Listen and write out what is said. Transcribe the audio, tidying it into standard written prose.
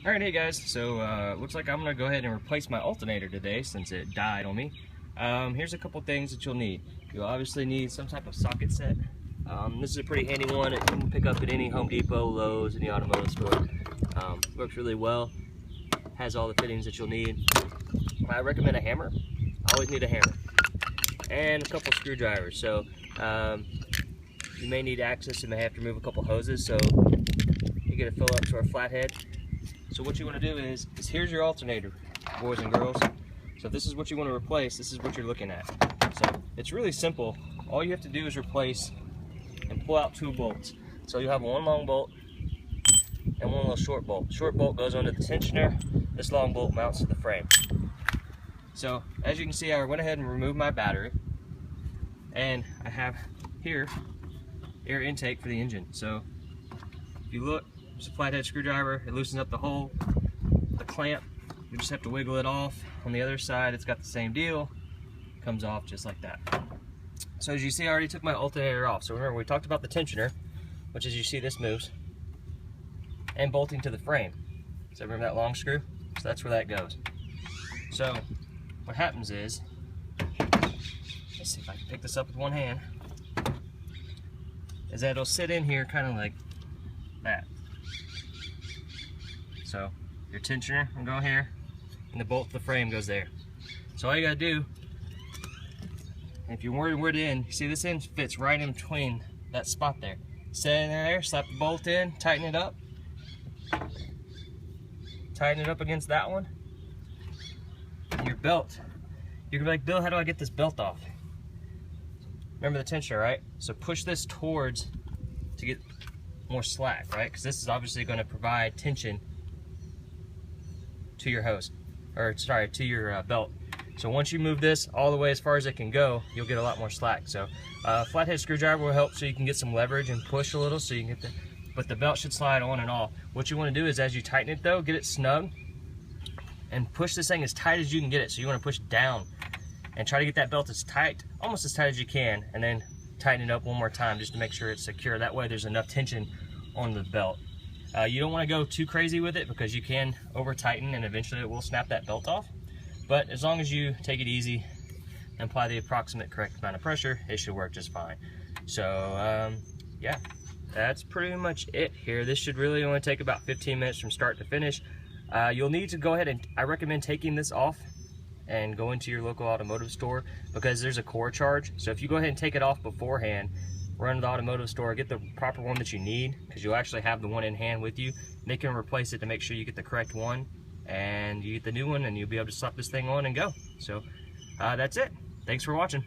Alright, hey guys, so looks like I'm going to go ahead and replace my alternator today since it died on me. Here's a couple things that you'll need. You'll obviously need some type of socket set. This is a pretty handy one that you can pick up at any Home Depot, Lowe's, any automotive store. Works really well, has all the fittings that you'll need. I recommend a hammer. I always need a hammer. And a couple screwdrivers. So you may need access, you may have to remove a couple hoses, so you get a fill up to our flathead. So what you want to do is here's your alternator, boys and girls. So if this is what you want to replace, this is what you're looking at. So it's really simple. All you have to do is replace and pull out 2 bolts. So you'll have one long bolt and one little short bolt. Short bolt goes onto the tensioner. This long bolt mounts to the frame. So as you can see, I went ahead and removed my battery, and I have here air intake for the engine. So if you look, it's a flathead screwdriver. It loosens up the hole, the clamp. You just have to wiggle it off. On the other side, it's got the same deal. Comes off just like that. So as you see, I already took my alternator off. So remember, we talked about the tensioner, which as you see, this moves, and bolting to the frame. So remember that long screw? So that's where that goes. So what happens is, let's see if I can pick this up with one hand, is that it'll sit in here kind of like that. So your tensioner will go here, and the bolt to the frame goes there. So all you gotta do, if you're worried where it in, see this end fits right in between that spot there. Set it in there, slap the bolt in, tighten it up against that one. And your belt, you're gonna be like, Bill, how do I get this belt off? Remember the tensioner, right? So push this towards to get more slack, right? Because this is obviously going to provide tension to your hose, or sorry, to your belt. So once you move this all the way as far as it can go, you'll get a lot more slack. So flathead screwdriver will help, so you can get some leverage and push a little, so you can get the, but the belt should slide on and off. What you want to do is, as you tighten it though, get it snug and push this thing as tight as you can get it. So you want to push down and try to get that belt as tight, almost as tight as you can, and then tighten it up one more time just to make sure it's secure. That way there's enough tension on the belt. You don't want to go too crazy with it, because you can over tighten and eventually it will snap that belt off. But as long as you take it easy and apply the approximate correct amount of pressure, it should work just fine. So yeah, that's pretty much it here. This should really only take about 15 minutes from start to finish. You'll need to go ahead and, I recommend taking this off and go into your local automotive store, because there's a core charge. So if you go ahead and take it off beforehand, run to the automotive store, get the proper one that you need, because you'll actually have the one in hand with you. They can replace it to make sure you get the correct one, and you get the new one, and you'll be able to slap this thing on and go. So that's it. Thanks for watching.